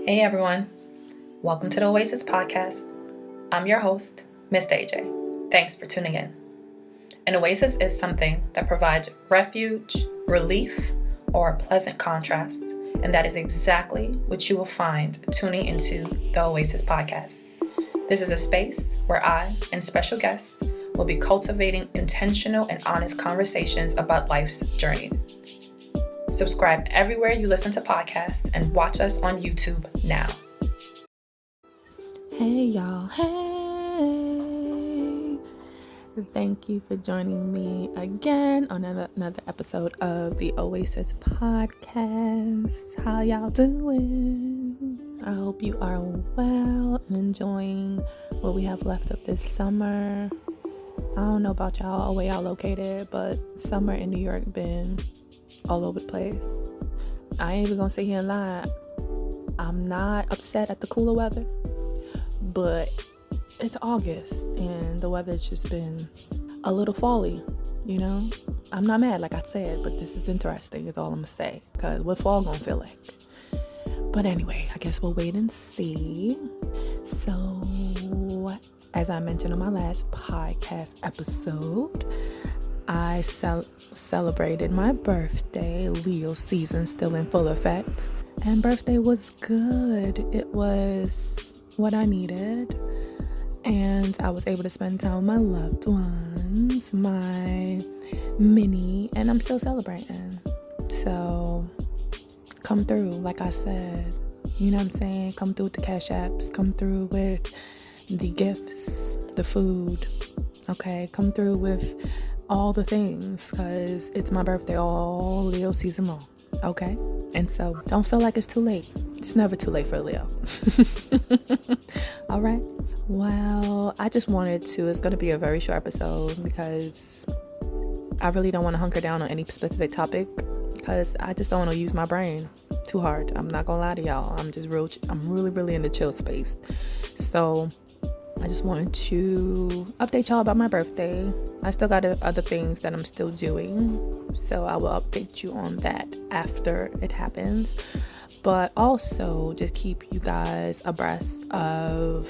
Hey everyone, welcome to the Oasis podcast. I'm your host, Miss AJ. Thanks for tuning in. An oasis is something that provides refuge, relief, or a pleasant contrast, and that is exactly what you will find tuning into the Oasis podcast. This is a space where I and special guests will be cultivating intentional and honest conversations about life's journey. Subscribe everywhere you listen to podcasts and watch us on YouTube now. Hey y'all, hey! Thank you for joining me again on another episode of the Oasis podcast. How y'all doing? I hope you are well and enjoying what we have left of this summer. I don't know about y'all, where y'all located, but summer in New York been all over the place. I ain't even gonna sit here and lie. I'm not upset at the cooler weather, but it's August and the weather's just been a little fally, you know? I'm not mad, like I said, but this is interesting is all I'm gonna say, because what fall gonna feel like. But anyway, I guess we'll wait and see. So, as I mentioned on my last podcast episode, I celebrated my birthday. Leo season still in full effect. And birthday was good. It was what I needed. And I was able to spend time with my loved ones, my mini, and I'm still celebrating. So come through, like I said. You know what I'm saying? Come through with the CashApps. Come through with the gifts, the food. Okay? Come through with all the things, because it's my birthday all Leo season long. Okay? And so don't feel like it's too late. It's never too late for a Leo. All right? Well, I just wanted to, it's going to be a very short episode because I really don't want to hunker down on any specific topic, because I just don't want to use my brain too hard. I'm not going to lie to y'all. I'm really in the chill space. So I just wanted to update y'all about my birthday. I still got other things that I'm still doing, so I will update you on that after it happens. But also just keep you guys abreast of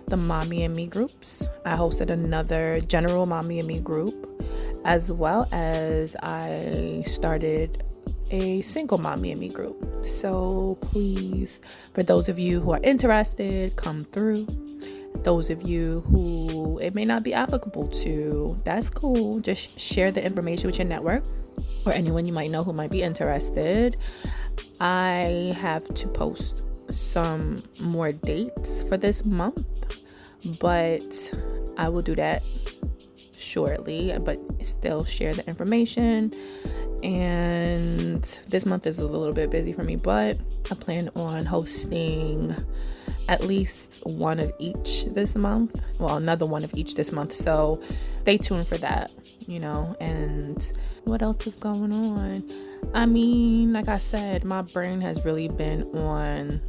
the Mommy and Me groups. I hosted another general Mommy and Me group, as well as I started a single Mommy and Me group. So please, for those of you who are interested, come through. Those of you who it may not be applicable to, that's cool. Just share the information with your network or anyone you might know who might be interested. I have to post some more dates for this month, but I will do that shortly, but still share the information. And this month is a little bit busy for me, but I plan on hosting at least one of each this month. Well, another one of each this month. So stay tuned for that, you know. And what else is going on? I mean, like I said, my brain has really been on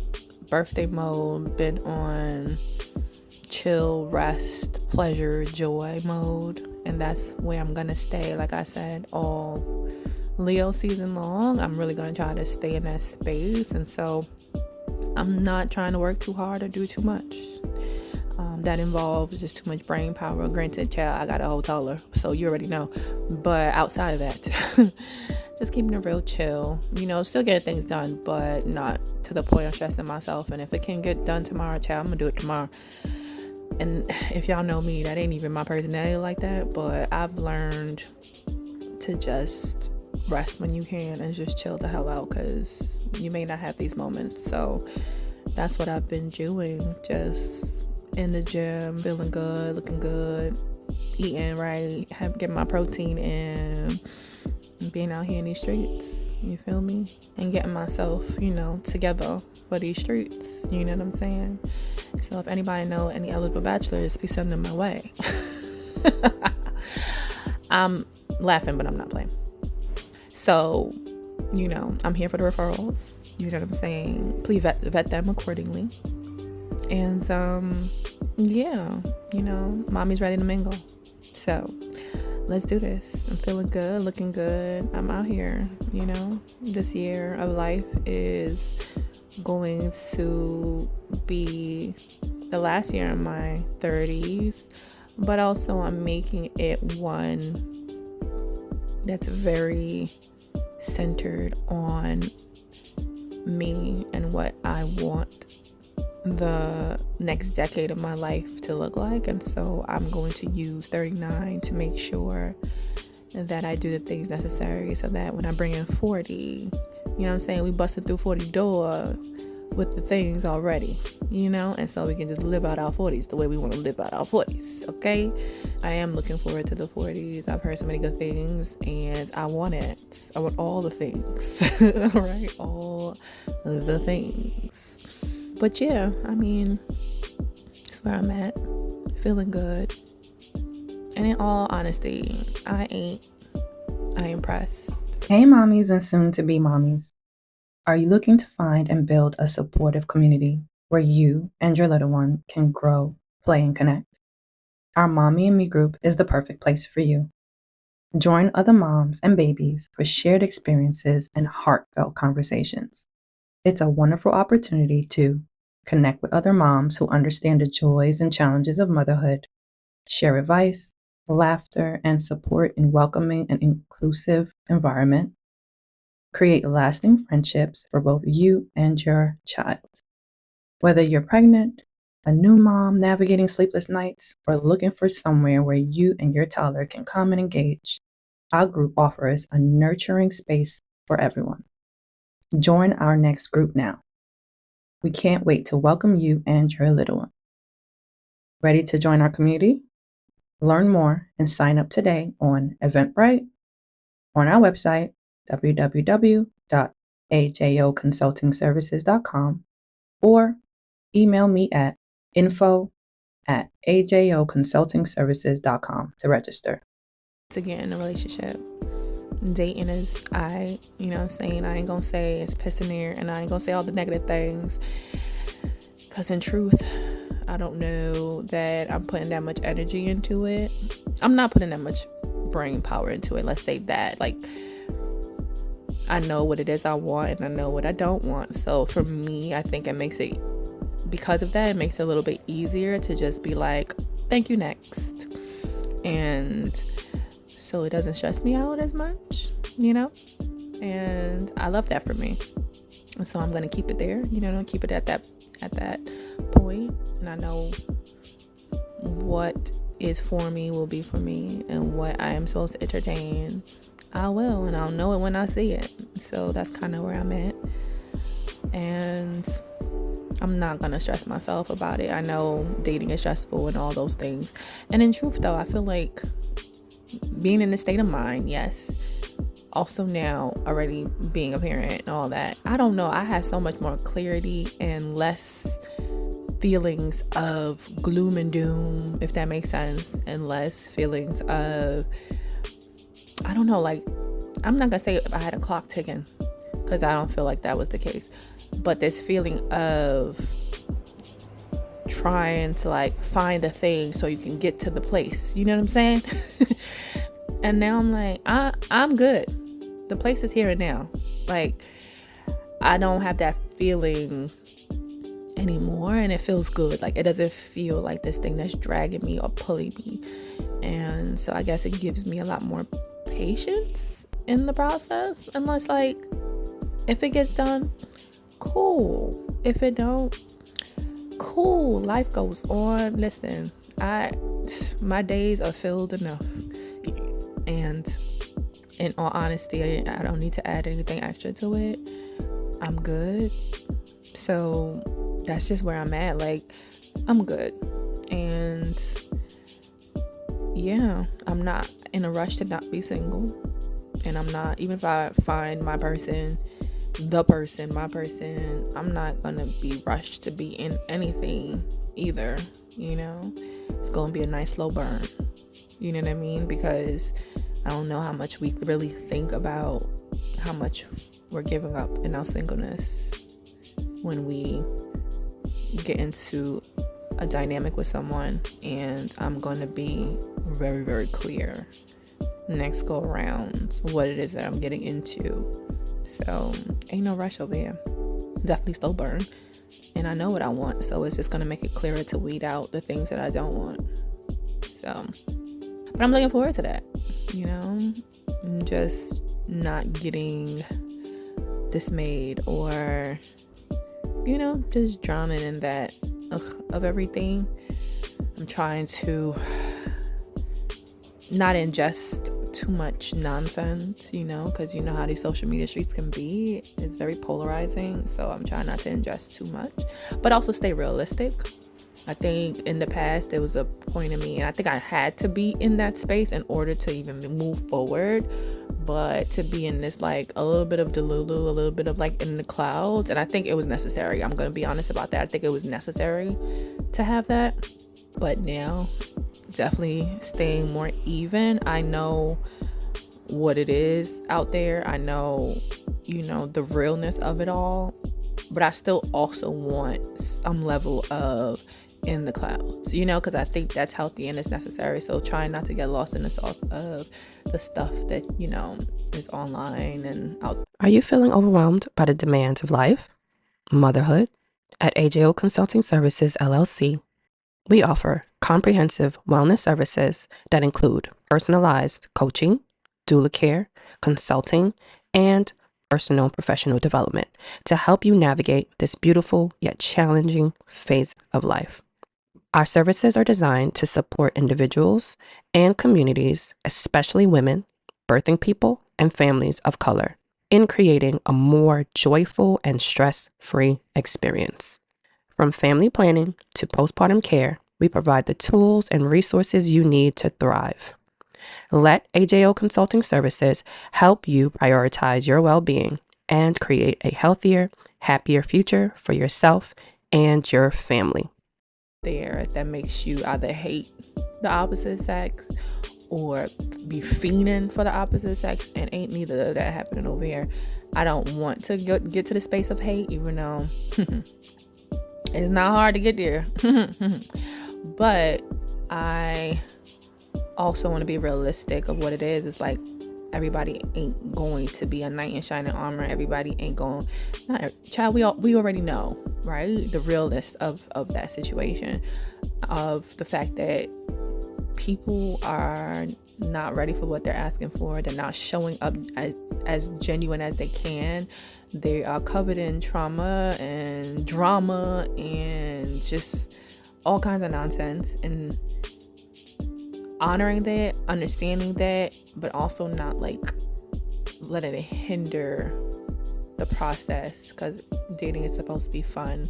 birthday mode, been on chill, rest, pleasure, joy mode. And that's where I'm going to stay, like I said, all Leo season long. I'm really going to try to stay in that space. And so I'm not trying to work too hard or do too much. That involves just too much brain power. Granted, child, I got a hoteler, so you already know. But outside of that, just keeping it real chill. You know, still getting things done, but not to the point of stressing myself. And if it can get done tomorrow, child, I'm going to do it tomorrow. And if y'all know me, that ain't even my personality like that. But I've learned to just rest when you can and just chill the hell out, because you may not have these moments. So that's what I've been doing, just in the gym, feeling good, looking good, eating right, getting my protein in, and being out here in these streets, you feel me? And getting myself, you know, together for these streets, you know what I'm saying? So if anybody know any eligible bachelors, be sending them my way. I'm laughing, but I'm not playing. So, you know, I'm here for the referrals. You know what I'm saying? Please vet them accordingly. And, yeah, you know, mommy's ready to mingle. So, let's do this. I'm feeling good, looking good. I'm out here, you know. This year of life is going to be the last year in my 30s, but also I'm making it one that's very centered on me and what I want the next decade of my life to look like. And so I'm going to use 39 to make sure that I do the things necessary so that when I bring in 40, you know what I'm saying, we busted through 40 door with the things already, and so we can just live out our 40s the way we want to live out our 40s. Okay, I am looking forward to the 40s. I've heard so many good things and I want it. I want all the things. All right, all the things. But yeah, I mean, that's where I'm at, feeling good. And in all honesty, I impressed. Hey, mommies and soon to be mommies. Are you looking to find and build a supportive community where you and your little one can grow, play, and connect? Our Mommy and Me group is the perfect place for you. Join other moms and babies for shared experiences and heartfelt conversations. It's a wonderful opportunity to connect with other moms who understand the joys and challenges of motherhood, share advice, laughter, and support in welcoming and inclusive environment, create lasting friendships for both you and your child. Whether you're pregnant, a new mom navigating sleepless nights, or looking for somewhere where you and your toddler can come and engage, our group offers a nurturing space for everyone. Join our next group now. We can't wait to welcome you and your little one. Ready to join our community? Learn more and sign up today on Eventbrite, on our website, www.ajoconsultingservices.com, or email me at info@ajoconsultingservices.com to register. To get in a relationship, dating is, I ain't gonna say it's pissing near, and I ain't gonna say all the negative things, because in truth, I don't know that I'm putting that much energy into it. I'm not putting that much brain power into it, let's say that. Like, I know what it is I want and I know what I don't want. So for me, I think it makes it a little bit easier to just be like, thank you, next. And so it doesn't stress me out as much, and I love that for me. And so I'm going to keep it there, keep it at that point. And I know what is for me will be for me, and what I am supposed to entertain, I will, and I'll know it when I see it. So that's kind of where I'm at. And I'm not going to stress myself about it. I know dating is stressful and all those things. And in truth, though, I feel like being in the state of mind, yes. Also now already being a parent and all that, I don't know, I have so much more clarity and less feelings of gloom and doom, if that makes sense, and less feelings of, I don't know, like, I'm not gonna say I had a clock ticking, because I don't feel like that was the case, but this feeling of trying to like find a thing so you can get to the place, you know what I'm saying? And now I'm like, I'm good. The place is here and now. Like, I don't have that feeling anymore, and it feels good. Like, it doesn't feel like this thing that's dragging me or pulling me. And so I guess it gives me a lot more patience in the process. Unless, like, if it gets done, cool. If it don't, cool. Life goes on. Listen, my days are filled enough. And in all honesty, I don't need to add anything extra to it. I'm good. So that's just where I'm at. Like, I'm good. And yeah, I'm not in a rush to not be single. And I'm not, even if I find my person, I'm not gonna be rushed to be in anything either. It's gonna be a nice slow burn. You know what I mean? Because I don't know how much we really think about how much we're giving up in our singleness when we get into a dynamic with someone. And I'm going to be very, very clear next go around what it is that I'm getting into. So ain't no rush over here. definitely slow burn. And I know what I want, so it's just going to make it clearer to weed out the things that I don't want. So, but I'm looking forward to that, I'm just not getting dismayed or, just drowning in that of everything. I'm trying to not ingest too much nonsense, because you know how these social media streets can be. It's very polarizing, so I'm trying not to ingest too much, but also stay realistic. I think in the past there was a point in me, and I think I had to be in that space in order to even move forward, but to be in this like a little bit of delulu, a little bit of like in the clouds, and I think it was necessary. I'm going to be honest about that. I think it was necessary to have that, but now definitely staying more even. I know what it is out there. I know, the realness of it all, but I still also want some level of in the clouds, because I think that's healthy and it's necessary. So trying not to get lost in the sauce of the stuff that, is online and out. Are you feeling overwhelmed by the demands of life, motherhood? At AJO Consulting Services, LLC, we offer comprehensive wellness services that include personalized coaching, doula care, consulting, and personal and professional development to help you navigate this beautiful yet challenging phase of life. Our services are designed to support individuals and communities, especially women, birthing people, and families of color, in creating a more joyful and stress-free experience. From family planning to postpartum care, we provide the tools and resources you need to thrive. Let AJO Consulting Services help you prioritize your well-being and create a healthier, happier future for yourself and your family. There that makes you either hate the opposite sex or be fiending for the opposite sex, and ain't neither of that happening over here. I don't want to get to the space of hate, even though it's not hard to get there. But I also want to be realistic of what it is. It's like everybody ain't going to be a knight in shining armor. Everybody ain't going. We already know, right? The realness of that situation, of the fact that people are not ready for what they're asking for. They're not showing up as genuine as they can. They are covered in trauma and drama and just all kinds of nonsense. And honoring that, understanding that, but also not like letting it hinder the process, because dating is supposed to be fun.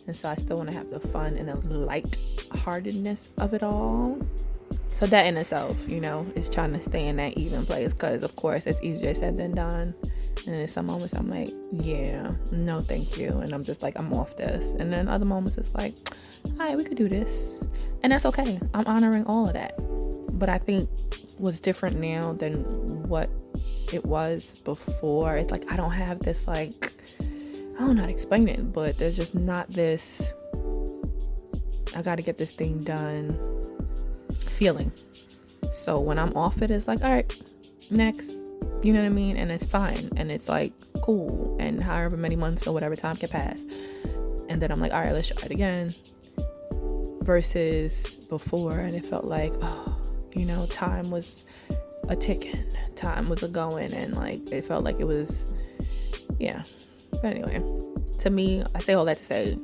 And so I still want to have the fun and the light-heartedness of it all. So that in itself, is trying to stay in that even place, because of course it's easier said than done. And in some moments I'm like, yeah, no thank you, and I'm just like, I'm off this. And then other moments it's like, all right, we could do this, and that's okay. I'm honoring all of that. But I think what's different now than what it was before, it's like I don't have this, like, I don't know how to explain it, but there's just not this I gotta get this thing done feeling. So when I'm off it, it's like, all right, next, you know what I mean? And it's fine, and it's like cool, and however many months or whatever time can pass, and then I'm like, all right, let's try it again. Versus before, and it felt like, time was a ticking, time was a going, and like it felt like it was, yeah. But anyway, to me, I say all that to say,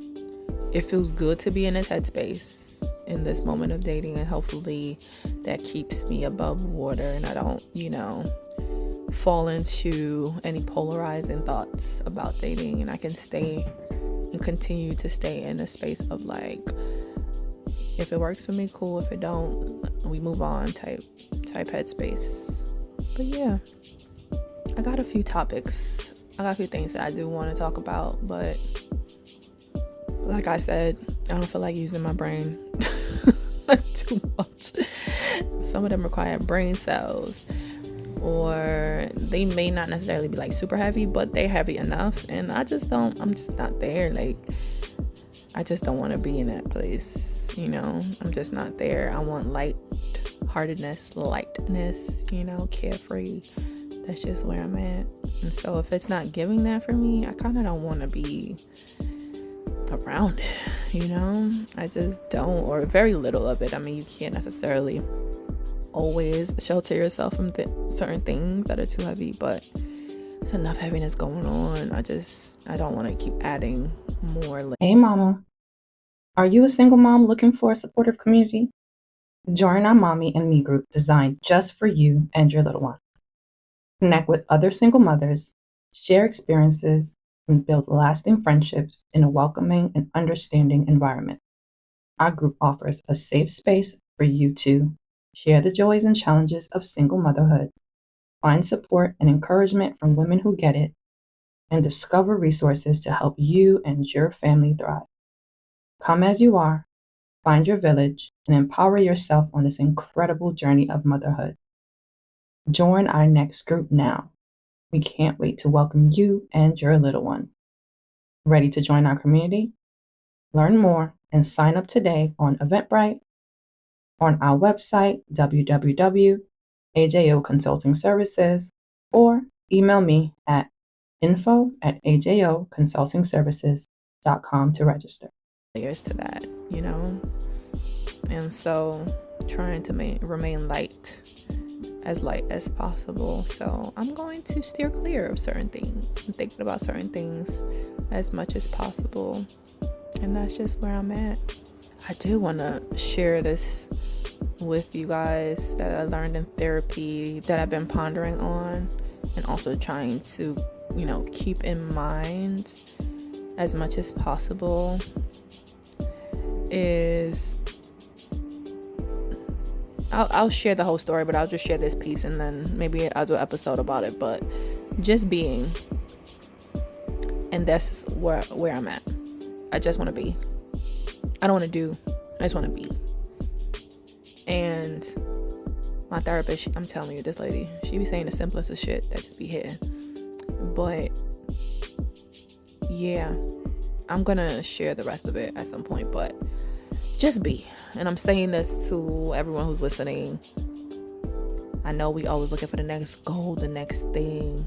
it feels good to be in this headspace in this moment of dating, and hopefully that keeps me above water and I don't, fall into any polarizing thoughts about dating, and I can stay and continue to stay in a space of like, if it works for me, cool. If it don't, we move on type headspace. But yeah, I got a few topics. I got a few things that I do want to talk about, but like I said, I don't feel like using my brain too much. Some of them require brain cells, or they may not necessarily be like super heavy, but they're heavy enough, and I'm just not there. Like, I just don't want to be in that place. I'm just not there. I want lightheartedness, lightness, carefree. That's just where I'm at. And so if it's not giving that for me, I kind of don't want to be around it, I just don't, or very little of it. I mean, you can't necessarily always shelter yourself from certain things that are too heavy, but it's enough heaviness going on. I don't want to keep adding more. Hey mama, are you a single mom looking for a supportive community? Join our Mommy and Me group designed just for you and your little one. Connect with other single mothers, share experiences, and build lasting friendships in a welcoming and understanding environment. Our group offers a safe space for you to share the joys and challenges of single motherhood, find support and encouragement from women who get it, and discover resources to help you and your family thrive. Come as you are, find your village, and empower yourself on this incredible journey of motherhood. Join our next group now. We can't wait to welcome you and your little one. Ready to join our community? Learn more and sign up today on Eventbrite, on our website, AJO Consulting Services, or email me at info@ajoconsultingservices.com to register. Layers to that, and so trying to remain light as possible. So I'm going to steer clear of certain things. I'm thinking about certain things as much as possible, and that's just where I'm at. I do want to share this with you guys that I learned in therapy, that I've been pondering on, and also trying to keep in mind as much as possible, is I'll share the whole story, but I'll just share this piece and then maybe I'll do an episode about it. But just being, and that's where I'm at. I just want to be. I don't want to do, I just want to be. And my therapist, I'm telling you, this lady, she be saying the simplest of shit that just be hitting. But yeah, I'm gonna share the rest of it at some point, but just be. And I'm saying this to everyone who's listening. I know we always looking for the next goal, the next thing,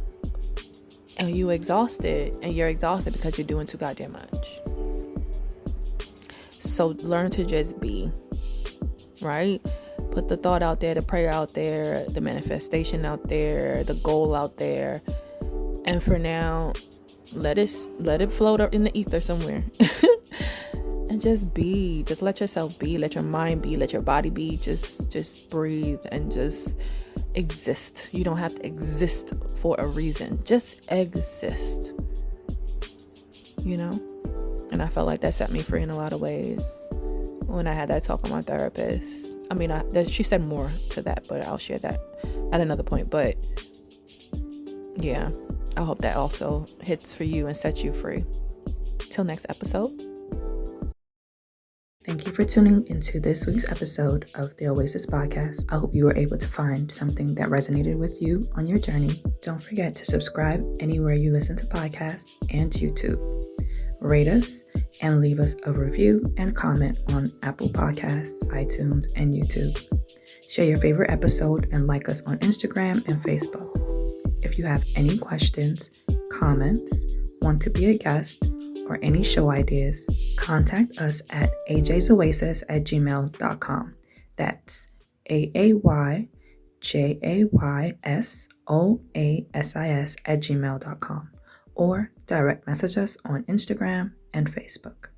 and you're exhausted because you're doing too goddamn much. So learn to just be, right? Put the thought out there, the prayer out there, the manifestation out there, the goal out there, and for now, let it float up in the ether somewhere. And just be. Just let yourself be. Let your mind be. Let your body be. Just breathe and just exist. You don't have to exist for a reason. Just exist. And I felt like that set me free in a lot of ways when I had that talk with my therapist. I mean, she said more to that, but I'll share that at another point. But yeah, I hope that also hits for you and sets you free. Till next episode. Thank you for tuning into this week's episode of the Oasis podcast. I hope you were able to find something that resonated with you on your journey. Don't forget to subscribe anywhere you listen to podcasts and YouTube. Rate us and leave us a review and comment on Apple Podcasts, iTunes, and YouTube. Share your favorite episode and like us on Instagram and Facebook. If you have any questions, comments, want to be a guest, or any show ideas, contact us at ajaysoasis@gmail.com. That's AAYJAYSOASIS@gmail.com, or direct message us on Instagram and Facebook.